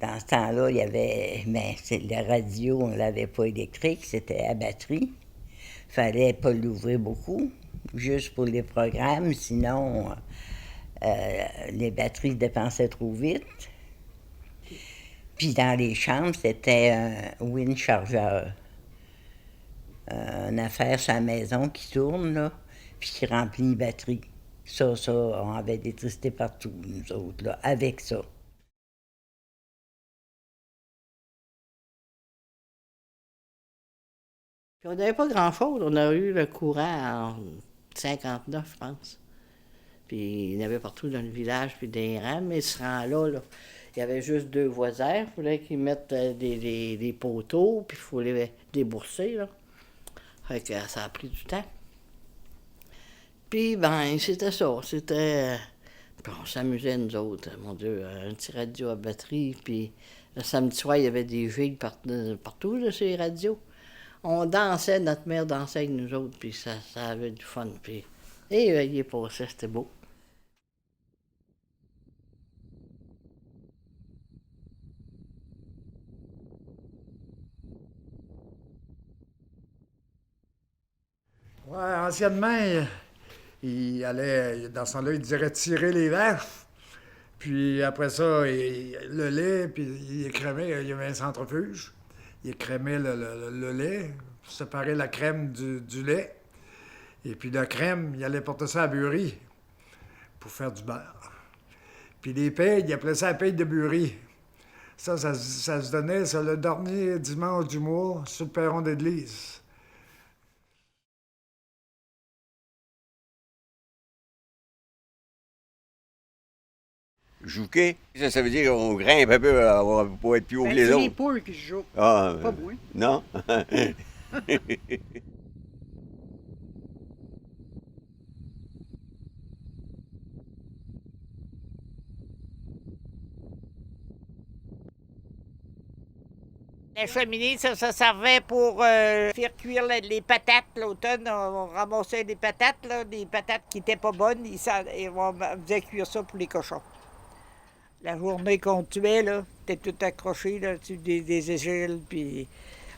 Dans ce temps-là, il y avait, mais la radio, on ne l'avait pas électrique, c'était à batterie. Fallait pas l'ouvrir beaucoup, juste pour les programmes, sinon les batteries dépensaient trop vite. Puis dans les chambres, c'était un wind chargeur. Une affaire sur la maison qui tourne, là, puis qui remplit les batteries. Ça, on avait d'électricité partout, nous autres, là, avec ça. Puis on n'avait pas grand-chose. On a eu le courant en 59, je pense. Puis il y en avait partout dans le village, puis des rames. Mais ce rang-là, il y avait juste 2 voisins. Il fallait qu'ils mettent des poteaux, puis il fallait les débourser, là. Fait que ça a pris du temps. Puis, ben, c'était ça. C'était... Puis on s'amusait, nous autres. Mon Dieu, un petit radio à batterie. Puis le samedi soir, il y avait des gilles partout, là, sur les radios. On dansait, notre mère dansait avec nous autres, puis ça avait du fun. Puis, il est passé, c'était beau. Ouais, anciennement, il allait, dans ce temps-là, il dirait tirer les verres. Puis après ça, le lait, puis il écrémait, il y avait un centrifuge. Il écrémait le lait, séparait la crème du lait. Et puis la crème, il allait porter ça à la buerie pour faire du beurre. Puis les pailles, il appelait ça la paille de buerie. Ça se donnait ça, le dernier dimanche du mois sur le perron d'église. Jouquer, ça veut dire qu'on grimpe un peu pour être plus haut que les C'est les autres. poules qui se jouent. Ah, Pas moi. non? La cheminée, ça servait pour faire cuire les patates. L'automne, on ramassait des patates, là, des patates qui n'étaient pas bonnes, et on faisait cuire ça pour les cochons. La journée qu'on tuait, là, était tout accroché là, sur des échelles, puis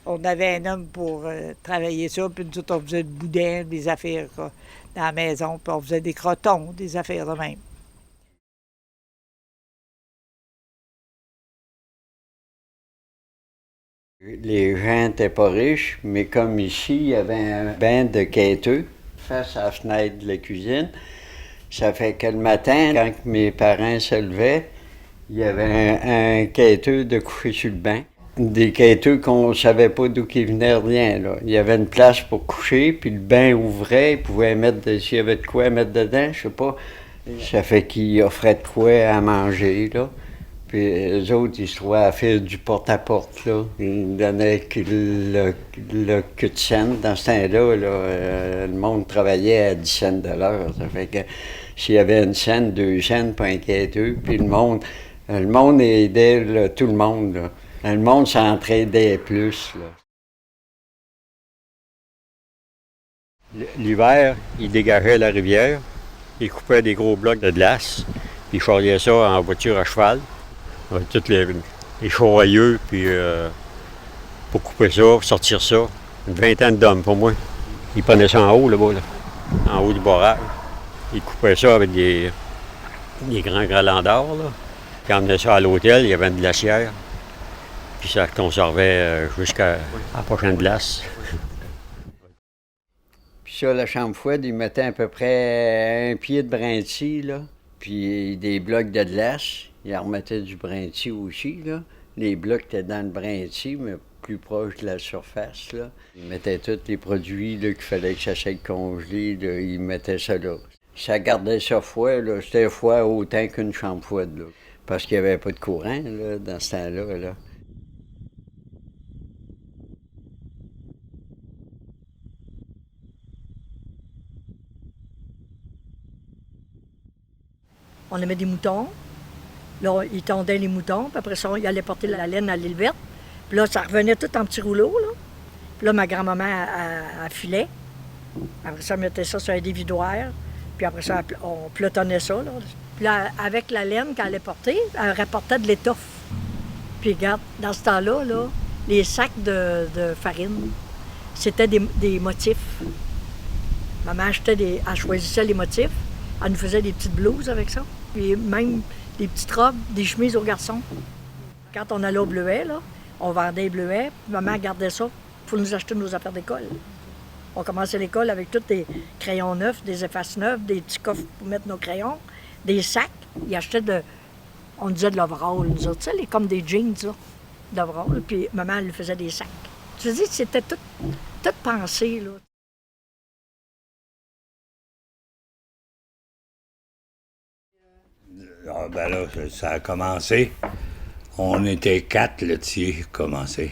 on avait un homme pour travailler ça, puis nous autres, on faisait du boudin, des affaires dans la maison, puis on faisait des crotons, des affaires de même. Les gens n'étaient pas riches, mais comme ici, il y avait un bain de quêteux face à la fenêtre de la cuisine. Ça fait que le matin, quand mes parents se levaient, il y avait un quêteux de coucher sur le banc. Des quêteux qu'on ne savait pas d'où ils venaient, rien. Là. Il y avait une place pour coucher, puis le bain ouvrait, ils pouvaient mettre, s'il y avait de quoi mettre dedans, je sais pas. Ça fait qu'ils offraient de quoi à manger, là. Puis eux autres, ils se trouvaient à faire du porte-à-porte, là. Ils donnaient le cul de scène. Dans ce temps-là, le monde travaillait à 10 cents de l'heure. Ça fait que s'il y avait une scène, 2 cents, pas un quêteux, puis le monde aidait là, tout le monde, là. Le monde s'entraidait plus, là. L'hiver, il dégageait la rivière, il coupait des gros blocs de glace, puis il charriait ça en voiture à cheval, avec tous les charrieux, puis pour couper ça, pour sortir ça, une vingtaine d'hommes pour moi. Ils prenaient ça en haut, là-bas, là, en haut du barrage. Ils coupaient ça avec des grands gralandars, là. Ils emmenaient ça à l'hôtel, il y avait une glacière, puis ça conservait jusqu'à la prochaine glace. Puis ça, la chambre froide, ils mettaient à peu près un pied de brintis, là, puis des blocs de glace. Ils en remettaient du brintis aussi, là. Les blocs étaient dans le brintis, mais plus proche de la surface, là. Ils mettaient tous les produits là, qu'il fallait que ça s'aille congelé, là, ils mettaient ça là. Ça gardait ça froid, là. C'était froid autant qu'une chambre froide, là. Parce qu'il n'y avait pas de courant, là, dans ce temps-là, là. On aimait des moutons. Là, ils tondaient les moutons, puis après ça, ils allaient porter la laine à l'île verte. Puis là, ça revenait tout en petits rouleaux, là. Puis là, ma grand-maman, elle filait. Après ça, elle mettait ça sur un dévidoir. Puis après ça, on pelotonnait ça, là. Puis là, avec la laine qu'elle allait porter, elle rapportait de l'étoffe. Puis regarde, dans ce temps-là, là, les sacs de farine, c'était des motifs. Maman elle choisissait les motifs. Elle nous faisait des petites blouses avec ça. Puis même des petites robes, des chemises aux garçons. Quand on allait au Bleuet, là, on vendait les bleuets. Puis maman gardait ça pour nous acheter nos affaires d'école. On commençait l'école avec tous des crayons neufs, des effaces neufs, des petits coffres pour mettre nos crayons, des sacs. Ils achetaient on disait de l'overall, nous autres, tu sais, comme des jeans, là, d'overall. Puis maman, elle lui faisait des sacs. Tu dis, c'était tout pensé, là. Ah, ben là, ça a commencé. On était 4 laitiers commencé.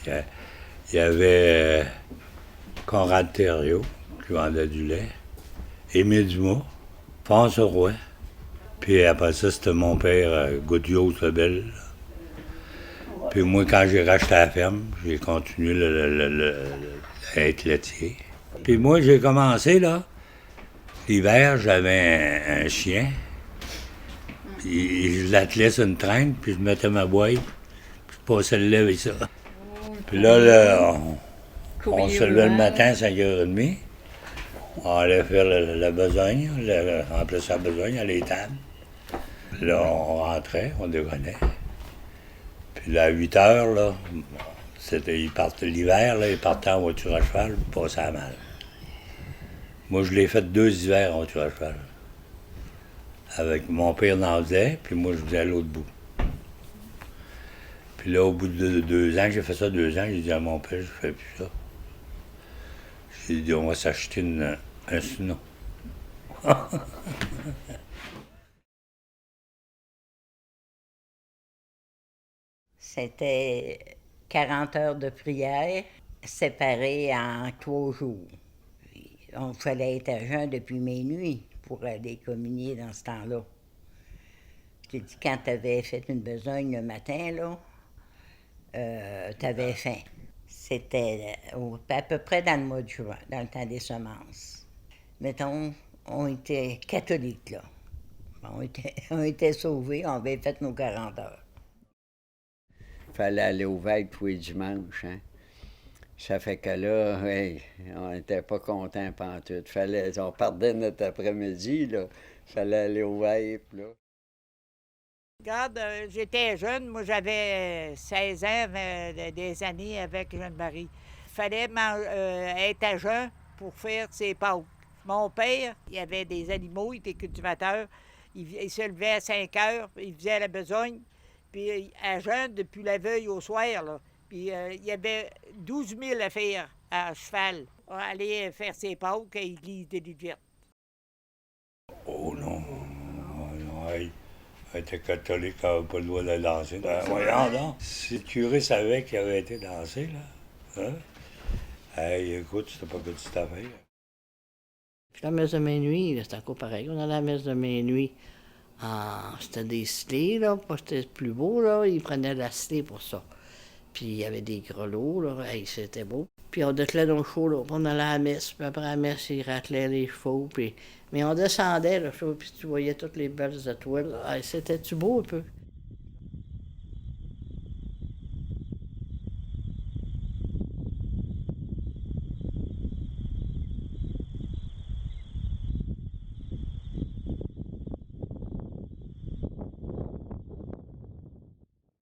Il y avait Conrad Thériault qui vendait du lait, Émile Dumas, François Roy. Puis après ça, c'était mon père, Gaudios Lebel. Puis moi, quand j'ai racheté la ferme, j'ai continué à être laitier. Puis moi, j'ai commencé, là, l'hiver, j'avais un chien. Puis je l'attelais sur une traîne, puis je mettais ma boîte, puis je passais le lait avec ça. Puis là on se levait le matin à 5h30. On allait faire la besogne, remplacer la besogne à l'étable. Puis là, on rentrait, on déjeunnait. Puis là, à 8h, là, l'hiver, là, ils partaient en voiture à cheval, ils passaient à mal. Moi, je l'ai fait 2 hivers en voiture à cheval. Avec mon père en faisait, puis moi, je faisais à l'autre bout. Puis là, au bout de 2 ans, j'ai fait ça 2 ans, j'ai dit à mon père, je fais plus ça. J'ai dit, on va s'acheter un snow. C'était 40 heures de prière séparées en 3 jours. On fallait être à jeun depuis minuit pour aller communier dans ce temps-là. Je t'ai dit, quand tu avais fait une besogne le matin, là, tu avais faim. C'était à peu près dans le mois de juin, dans le temps des semences. Mettons, on était catholiques, là. On était sauvés, on avait fait nos 40 heures. Il fallait aller au veille tous les dimanches, hein. Ça fait que là, hey, on n'était pas contents pantoute. On partait notre après-midi, là. Il fallait aller au veille, là. Regarde, j'étais jeune, moi j'avais 16 ans, des années avec Jeanne-Marie. Il fallait être à jeun pour faire ses Pâques. Mon père, il avait des animaux, il était cultivateur. Il se levait à 5 heures, il faisait la besogne. Puis à jeun, depuis la veille au soir, là. Puis il y avait 12 000 à faire à cheval. On allait faire ses Pâques à l'église de Luverte. Oh non, elle était catholique, elle n'avait pas le droit de danser. Ben, voyons donc. Si le curé savait qu'il avait été dansé, là, hein? Hey, écoute, c'était pas petite affaire. Puis la messe de minuit, c'était encore pareil. On allait à la messe de minuit. C'était des slés, là, parce que c'était plus beau, là. Ils prenaient la slé pour ça. Puis il y avait des grelots, là. Hey, c'était beau. Puis on dételait nos chevaux, là. Puis on allait à la messe. Puis après la messe, ils rattelaient les chevaux. Puis... Mais on descendait, là, puis tu voyais toutes les belles étoiles. Hey, c'était-tu beau un peu?